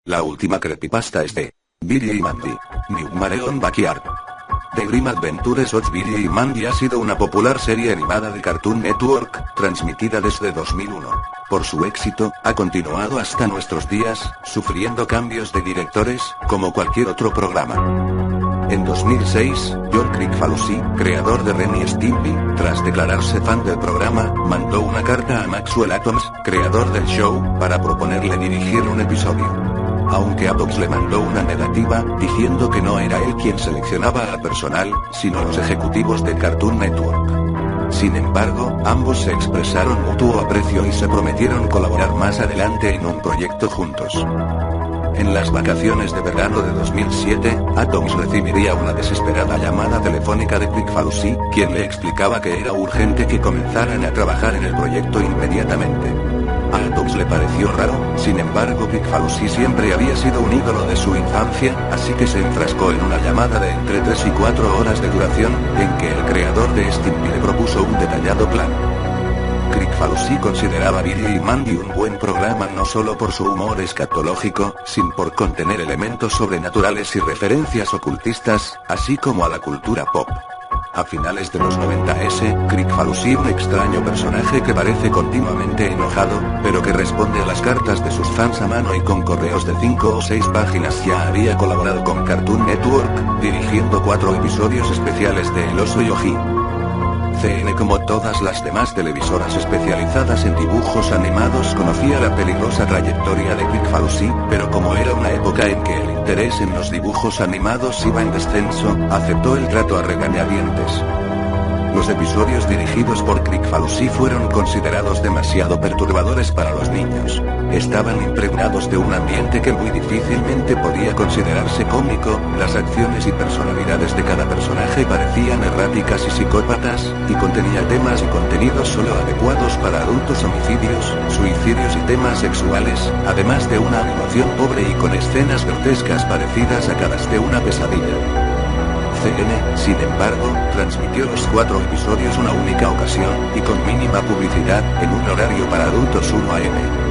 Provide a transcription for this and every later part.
La última creepypasta es de Billy y Mandy. Nightmare on Backyard. The Grim Adventures of Billy y Mandy ha sido una popular serie animada de Cartoon Network, transmitida desde 2001. Por su éxito, ha continuado hasta nuestros días, sufriendo cambios de directores, como cualquier otro programa. En 2006, John Kricfalusi, creador de Ren y Stimpy, tras declararse fan del programa, mandó una carta a Maxwell Atoms, creador del show, para proponerle dirigir un episodio. Aunque Atoms le mandó una negativa, diciendo que no era él quien seleccionaba al personal, sino los ejecutivos de Cartoon Network. Sin embargo, ambos se expresaron mutuo aprecio y se prometieron colaborar más adelante en un proyecto juntos. En las vacaciones de verano de 2007, Atoms recibiría una desesperada llamada telefónica de Kricfalusi, quien le explicaba que era urgente que comenzaran a trabajar en el proyecto inmediatamente. A Atoms le pareció raro, sin embargo Kricfalusi siempre había sido un ídolo de su infancia, así que se enfrascó en una llamada de entre 3 y 4 horas de duración, en que el creador de Stimpy le propuso un detallado plan. Kricfalusi consideraba Billy y Mandy un buen programa no solo por su humor escatológico, sino por contener elementos sobrenaturales y referencias ocultistas, así como a la cultura pop. A finales de los 90s, Kricfalusi, un extraño personaje que parece continuamente enojado, pero que responde a las cartas de sus fans a mano y con correos de 5 o 6 páginas, ya había colaborado con Cartoon Network, dirigiendo 4 episodios especiales de El Oso Yogi. CN, como todas las demás televisoras especializadas en dibujos animados, conocía la peligrosa trayectoria de Kricfalusi, pero como era una época en que el interés en los dibujos animados iba en descenso, aceptó el trato a regañadientes. Los episodios dirigidos por Kricfalusi fueron considerados demasiado perturbadores para los niños. Estaban impregnados de un ambiente que muy difícilmente podía considerarse cómico, las acciones y personalidades de cada personaje parecían erráticas y psicópatas, y contenía temas y contenidos solo adecuados para adultos, homicidios, suicidios y temas sexuales, además de una animación pobre y con escenas grotescas parecidas a cada de una pesadilla. CN, sin embargo, transmitió los 4 episodios una única ocasión, y con mínima publicidad, en un horario para adultos 1 AM.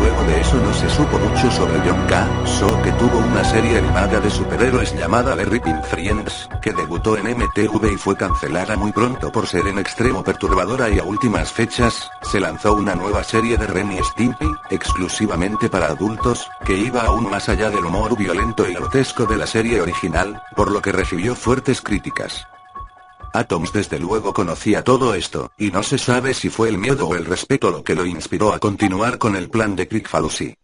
Luego de eso no se supo mucho sobre John K. So, que tuvo una serie animada de superhéroes llamada The Ripping Friends, que debutó en MTV y fue cancelada muy pronto por ser en extremo perturbadora, y a últimas fechas, se lanzó una nueva serie de Ren y Stimpy, exclusivamente para adultos, que iba aún más allá del humor violento y grotesco de la serie original, por lo que recibió fuertes críticas. Atoms desde luego conocía todo esto, y no se sabe si fue el miedo o el respeto lo que lo inspiró a continuar con el plan de Kricfalusi.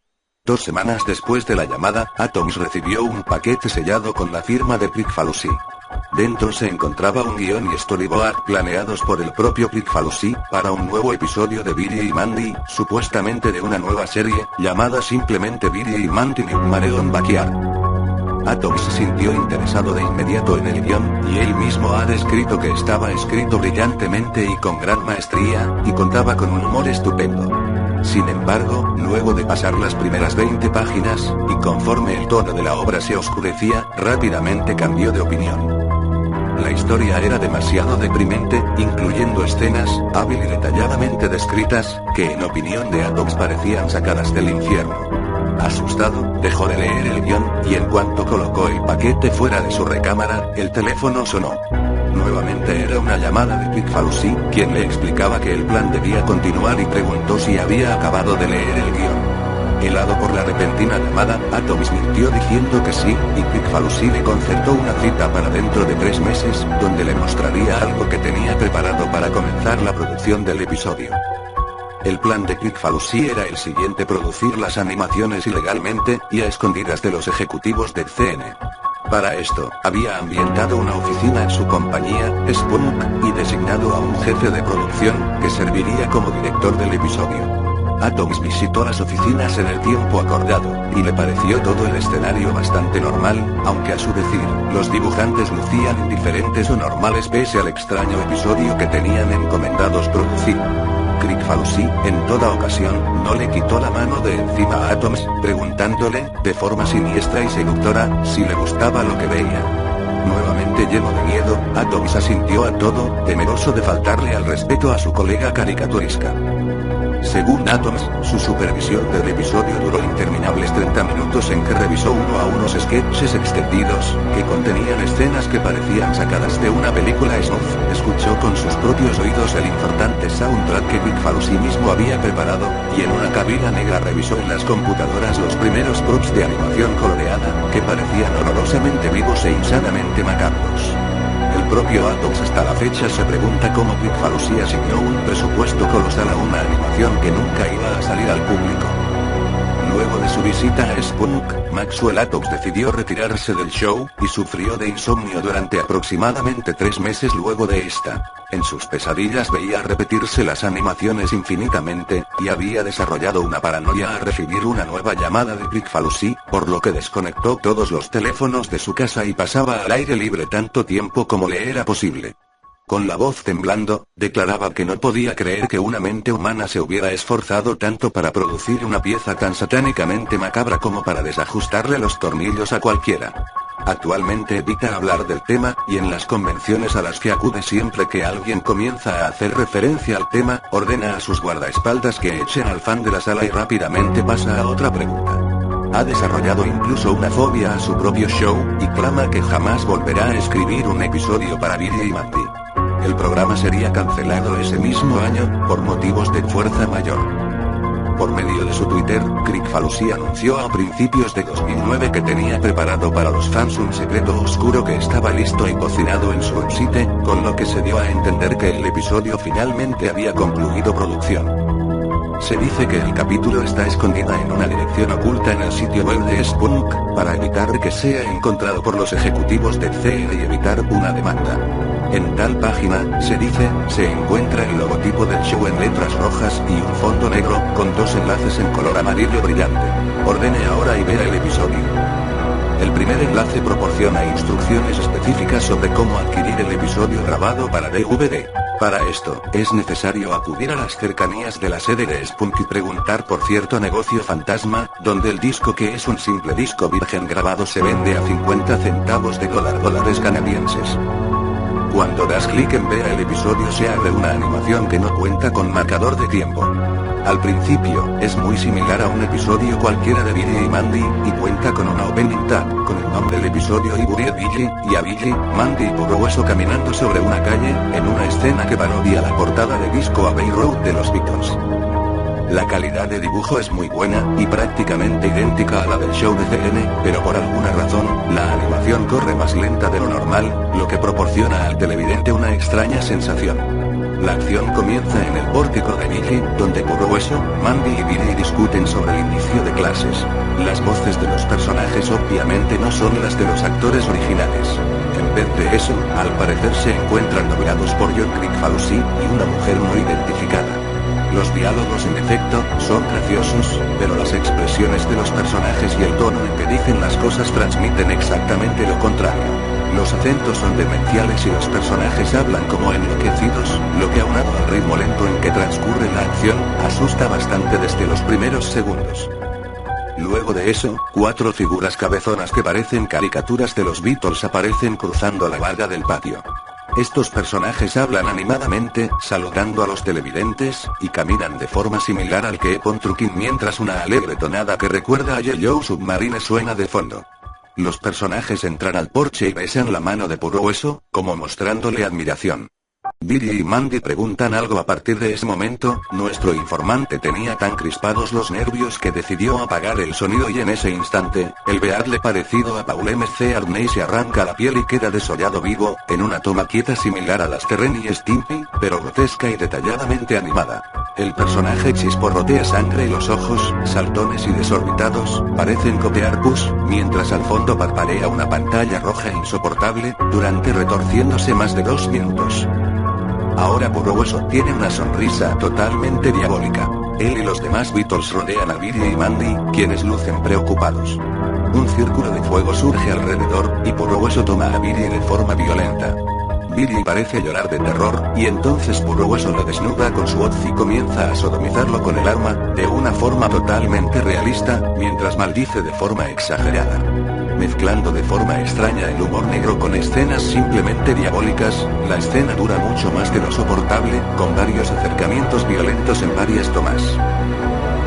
2 semanas después de la llamada, Atoms recibió un paquete sellado con la firma de Kricfalusi. Dentro se encontraba un guión y storyboard planeados por el propio Kricfalusi, para un nuevo episodio de Billy y Mandy, supuestamente de una nueva serie, llamada simplemente Billy y Mandy Nightmare on Backyard. Atoms se sintió interesado de inmediato en el guión, y él mismo ha descrito que estaba escrito brillantemente y con gran maestría, y contaba con un humor estupendo. Sin embargo, luego de pasar las primeras 20 páginas, y conforme el tono de la obra se oscurecía, rápidamente cambió de opinión. La historia era demasiado deprimente, incluyendo escenas, hábil y detalladamente descritas, que en opinión de Atoms parecían sacadas del infierno. Asustado, dejó de leer el guión, y en cuanto colocó el paquete fuera de su recámara, el teléfono sonó. Nuevamente era una llamada de Kricfalusi, quien le explicaba que el plan debía continuar y preguntó si había acabado de leer el guión. Helado por la repentina llamada, Atoms mintió diciendo que sí, y Kricfalusi le concertó una cita para dentro de 3 meses, donde le mostraría algo que tenía preparado para comenzar la producción del episodio. El plan de Kricfalusi era el siguiente: producir las animaciones ilegalmente, y a escondidas de los ejecutivos del CN. Para esto, había ambientado una oficina en su compañía, Spunk, y designado a un jefe de producción, que serviría como director del episodio. Atoms visitó las oficinas en el tiempo acordado, y le pareció todo el escenario bastante normal, aunque a su decir, los dibujantes lucían indiferentes o normales pese al extraño episodio que tenían encomendados producir. Kricfalusi, en toda ocasión, no le quitó la mano de encima a Atoms, preguntándole, de forma siniestra y seductora, si le gustaba lo que veía. Nuevamente lleno de miedo, Atoms asintió a todo, temeroso de faltarle al respeto a su colega caricaturesca. Según Atoms, su supervisión del episodio duró interminables 30 minutos en que revisó uno a unos sketches extendidos, que contenían escenas que parecían sacadas de una película snuff. Escuchó con sus propios oídos el importante soundtrack que Big Falus mismo había preparado, y en una cabina negra revisó en las computadoras los primeros props de animación coloreada, que parecían horrorosamente vivos e insanamente macabros. El propio Atoms hasta la fecha se pregunta cómo Big Falusi asignó un presupuesto colosal a una animación que nunca iba a salir al público. Luego de su visita a Spunk, Maxwell Atoms decidió retirarse del show, y sufrió de insomnio durante aproximadamente 3 meses luego de esta. En sus pesadillas veía repetirse las animaciones infinitamente, y había desarrollado una paranoia a recibir una nueva llamada de Big Falusi, por lo que desconectó todos los teléfonos de su casa y pasaba al aire libre tanto tiempo como le era posible. Con la voz temblando, declaraba que no podía creer que una mente humana se hubiera esforzado tanto para producir una pieza tan satánicamente macabra como para desajustarle los tornillos a cualquiera. Actualmente evita hablar del tema, y en las convenciones a las que acude siempre que alguien comienza a hacer referencia al tema, ordena a sus guardaespaldas que echen al fan de la sala y rápidamente pasa a otra pregunta. Ha desarrollado incluso una fobia a su propio show, y clama que jamás volverá a escribir un episodio para Billy y Mandy. El programa sería cancelado ese mismo año, por motivos de fuerza mayor. Por medio de su Twitter, Big Falusi anunció a principios de 2009 que tenía preparado para los fans un secreto oscuro que estaba listo y cocinado en su website, con lo que se dio a entender que el episodio finalmente había concluido producción. Se dice que el capítulo está escondida en una dirección oculta en el sitio web de Spunk, para evitar que sea encontrado por los ejecutivos de CR y evitar una demanda. En tal página, se dice, se encuentra el logotipo del show en letras rojas y un fondo negro, con 2 enlaces en color amarillo brillante. Ordene ahora y vea el episodio. El primer enlace proporciona instrucciones específicas sobre cómo adquirir el episodio grabado para DVD. Para esto, es necesario acudir a las cercanías de la sede de Spunk y preguntar por cierto negocio fantasma, donde el disco, que es un simple disco virgen grabado, se vende a 50 centavos de dólares canadienses. Cuando das clic en ver el episodio se abre una animación que no cuenta con marcador de tiempo. Al principio, es muy similar a un episodio cualquiera de Billy y Mandy, y cuenta con una opening tag, con el nombre del episodio y Buried Billy, y a Billy, Mandy y Puro Hueso caminando sobre una calle, en una escena que parodia la portada de Disco Abbey Road de los Beatles. La calidad de dibujo es muy buena, y prácticamente idéntica a la del show de CN, pero por alguna razón, la animación corre más lenta de lo normal, lo que proporciona al televidente una extraña sensación. La acción comienza en el pórtico de Billy, donde Puro Hueso, Mandy y Billy discuten sobre el inicio de clases. Las voces de los personajes obviamente no son las de los actores originales. En vez de eso, al parecer se encuentran doblados por John Big Falusi y una mujer no identificada. Los diálogos en efecto, son graciosos, pero las expresiones de los personajes y el tono en que dicen las cosas transmiten exactamente lo contrario. Los acentos son demenciales y los personajes hablan como enloquecidos, lo que aunado al ritmo lento en que transcurre la acción, asusta bastante desde los primeros segundos. Luego de eso, 4 figuras cabezonas que parecen caricaturas de los Beatles aparecen cruzando la barda del patio. Estos personajes hablan animadamente, saludando a los televidentes, y caminan de forma similar al que Epon Trucking mientras una alegre tonada que recuerda a Yellow Submarine suena de fondo. Los personajes entran al porche y besan la mano de Puro Hueso, como mostrándole admiración. Billy y Mandy preguntan algo. A partir de ese momento, nuestro informante tenía tan crispados los nervios que decidió apagar el sonido y en ese instante, el bearle parecido a Paul M.C. Arney se arranca la piel y queda desollado vivo, en una toma quieta similar a las de Ren y Stimpy, pero grotesca y detalladamente animada. El personaje chisporrotea sangre y los ojos, saltones y desorbitados, parecen copiar Puss, mientras al fondo parpadea una pantalla roja insoportable, durante retorciéndose más de 2 minutos. Ahora Puro Hueso tiene una sonrisa totalmente diabólica. Él y los demás Beatles rodean a Billy y Mandy, quienes lucen preocupados. Un círculo de fuego surge alrededor, y Puro Hueso toma a Billy de forma violenta. Billy parece llorar de terror, y entonces Puro Hueso lo desnuda con su hoz y comienza a sodomizarlo con el arma, de una forma totalmente realista, mientras maldice de forma exagerada. mezclando de forma extraña el humor negro con escenas simplemente diabólicas. La escena dura mucho más de lo soportable, con varios acercamientos violentos en varias tomas.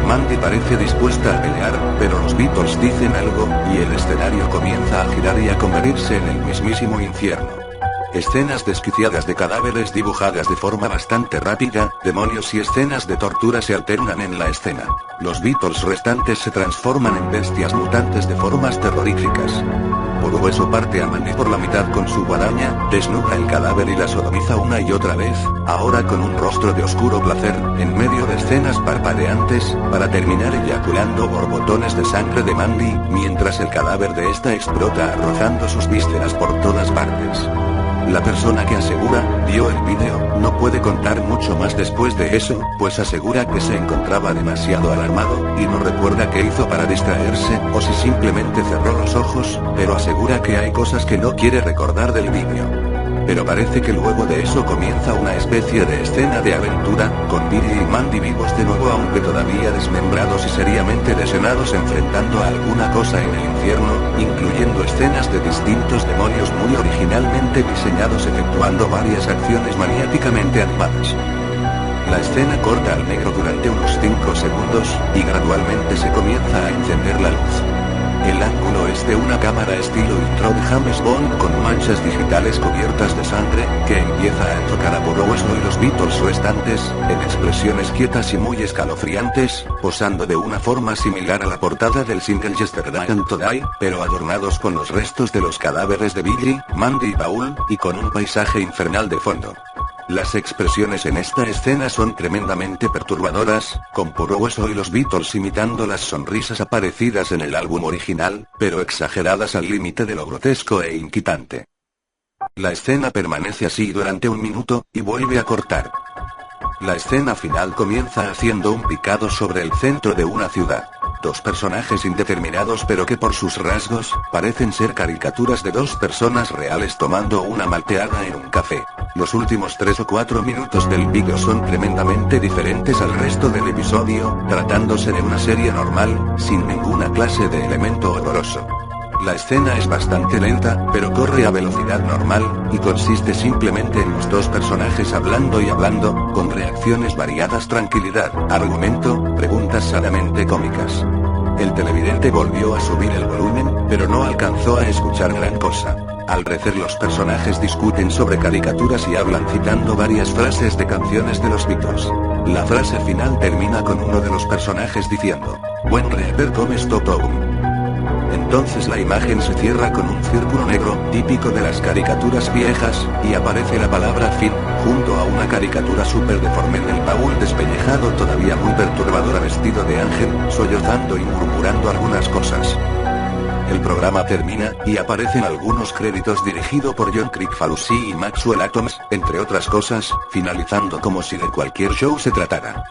Mandy parece dispuesta a pelear, pero los Beatles dicen algo, y el escenario comienza a girar y a convertirse en el mismísimo infierno. Escenas desquiciadas de cadáveres dibujadas de forma bastante rápida, demonios y escenas de tortura se alternan en la escena. Los Beatles restantes se transforman en bestias mutantes de formas terroríficas. Por eso parte a Mandy por la mitad con su guadaña, desnuda el cadáver y la sodomiza una y otra vez, ahora con un rostro de oscuro placer, en medio de escenas parpadeantes, para terminar eyaculando borbotones de sangre de Mandy, mientras el cadáver de esta explota arrojando sus vísceras por todas partes. La persona que asegura, vio el vídeo, no puede contar mucho más después de eso, pues asegura que se encontraba demasiado alarmado, y no recuerda qué hizo para distraerse, o si simplemente cerró los ojos, pero asegura que hay cosas que no quiere recordar del vídeo. Pero parece que luego de eso comienza una especie de escena de aventura, con Billy y Mandy vivos de nuevo aunque todavía desmembrados y seriamente lesionados enfrentando a alguna cosa en el infierno, incluyendo escenas de distintos demonios muy originalmente diseñados efectuando varias acciones maniáticamente animadas. La escena corta al negro durante unos 5 segundos, y gradualmente se comienza a encender la luz. El ángulo es de una cámara estilo intro de James Bond con manchas digitales cubiertas de sangre, que empieza a enfocar a Puro Hueso y los Beatles restantes, en expresiones quietas y muy escalofriantes, posando de una forma similar a la portada del single Yesterday and Today, pero adornados con los restos de los cadáveres de Billy, Mandy y Paul, y con un paisaje infernal de fondo. Las expresiones en esta escena son tremendamente perturbadoras, con Puro Hueso y los Beatles imitando las sonrisas aparecidas en el álbum original, pero exageradas al límite de lo grotesco e inquietante. La escena permanece así durante 1 minuto, y vuelve a cortar. La escena final comienza haciendo un picado sobre el centro de una ciudad. 2 personajes indeterminados pero que por sus rasgos, parecen ser caricaturas de 2 personas reales tomando una malteada en un café. Los últimos 3 o 4 minutos del vídeo son tremendamente diferentes al resto del episodio, tratándose de una serie normal, sin ninguna clase de elemento horroroso. La escena es bastante lenta, pero corre a velocidad normal, y consiste simplemente en los 2 personajes hablando y hablando, con reacciones variadas, tranquilidad, argumento, preguntas sanamente cómicas. El televidente volvió a subir el volumen, pero no alcanzó a escuchar gran cosa. Al parecer los personajes discuten sobre caricaturas y hablan citando varias frases de canciones de los Beatles. La frase final termina con uno de los personajes diciendo, "Buen reaper comes totoum". Entonces la imagen se cierra con un círculo negro, típico de las caricaturas viejas, y aparece la palabra fin, junto a una caricatura súper deforme del Paul despellejado todavía muy perturbadora vestido de ángel, sollozando y murmurando algunas cosas. El programa termina, y aparecen algunos créditos dirigido por John Kricfalusi y Maxwell Atoms, entre otras cosas, finalizando como si de cualquier show se tratara.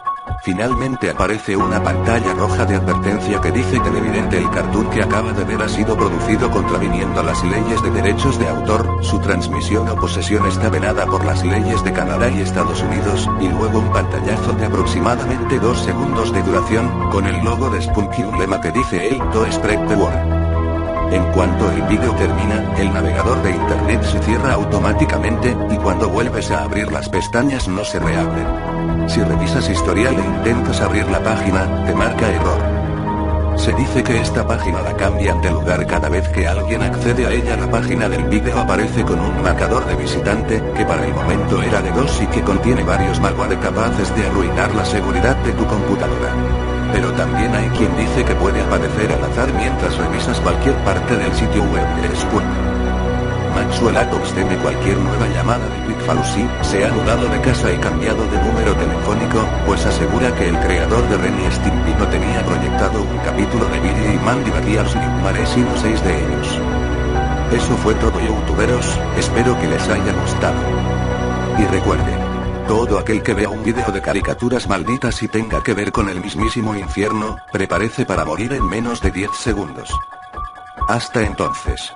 Finalmente aparece una pantalla roja de advertencia que dice televidente el cartoon que acaba de ver ha sido producido contraviniendo las leyes de derechos de autor, su transmisión o posesión está venada por las leyes de Canadá y Estados Unidos, y luego un pantallazo de aproximadamente 2 segundos de duración, con el logo de Spunky y un lema que dice "Hey, to spread the word". En cuanto el vídeo termina, el navegador de internet se cierra automáticamente, y cuando vuelves a abrir las pestañas no se reabren. Si revisas historial e intentas abrir la página, te marca error. Se dice que esta página la cambian de lugar cada vez que alguien accede a ella. La página del vídeo aparece con un marcador de visitante, que para el momento era de 2 y que contiene varios malware capaces de arruinar la seguridad de tu computadora. Pero también hay quien dice que puede aparecer al azar mientras revisas cualquier parte del sitio web de Spun. Maxwell Atoms teme cualquier nueva llamada de Kricfalusi, se ha mudado de casa y cambiado de número telefónico, pues asegura que el creador de Ren y Stimpy no tenía proyectado un capítulo de Billy y Mandy Backyards Nightmare sino 6 de ellos. Eso fue todo, youtuberos, espero que les haya gustado. Y recuerden, todo aquel que vea un vídeo de caricaturas malditas y tenga que ver con el mismísimo infierno, prepárese para morir en menos de 10 segundos. Hasta entonces.